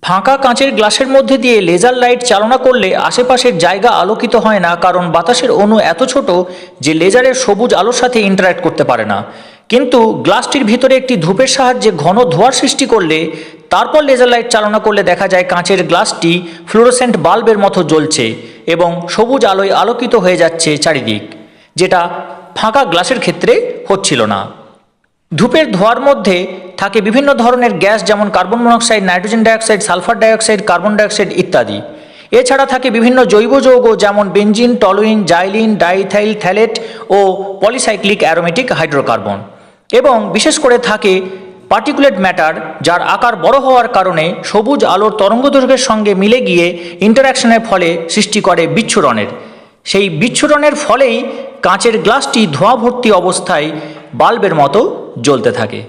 ফাঁকা কাঁচের গ্লাসের মধ্যে দিয়ে লেজার লাইট চালনা করলে আশেপাশের জায়গা আলোকিত হয় না, কারণ বাতাসের অণু এত ছোট যে লেজারের সবুজ আলোর সাথে ইন্টারঅ্যাক্ট করতে পারে না। কিন্তু গ্লাসটির ভিতরে একটি ধূপের সাহায্যে ঘন ধোঁয়ার সৃষ্টি করলে তারপর লেজার লাইট চালনা করলে দেখা যায় কাঁচের গ্লাসটি ফ্লুরোসেন্ট বাল্বের মতো জ্বলছে এবং সবুজ আলোয় আলোকিত হয়ে যাচ্ছে চারিদিক, যেটা ফাঁকা গ্লাসের ক্ষেত্রে হচ্ছিল না। ধূপের ধোঁয়ার মধ্যে থাকে বিভিন্ন ধরনের গ্যাস, যেমন carbon monoxide, nitrogen dioxide, sulphur dioxide, carbon dioxide ইত্যাদি। এছাড়া থাকে বিভিন্ন জৈব যৌগ, যেমন benzene, toluene, xylene, diethyl phthalate ও পলিসাইক্লিক অ্যারোমেটিক হাইড্রোকার্বন। এবং বিশেষ করে থাকে পার্টিকুলেট ম্যাটার, যার আকার বড় হওয়ার কারণে সবুজ আলোর তরঙ্গদৈর্ঘ্যের সঙ্গে মিলে গিয়ে ইন্টারঅ্যাকশনের ফলে সৃষ্টি করে বিচ্ছুরণের। সেই বিচ্ছুরণের ফলেই কাঁচের গ্লাসটি ধোঁয়া ভর্তি অবস্থায় বাল্বের মতো জ্বলতে থাকে।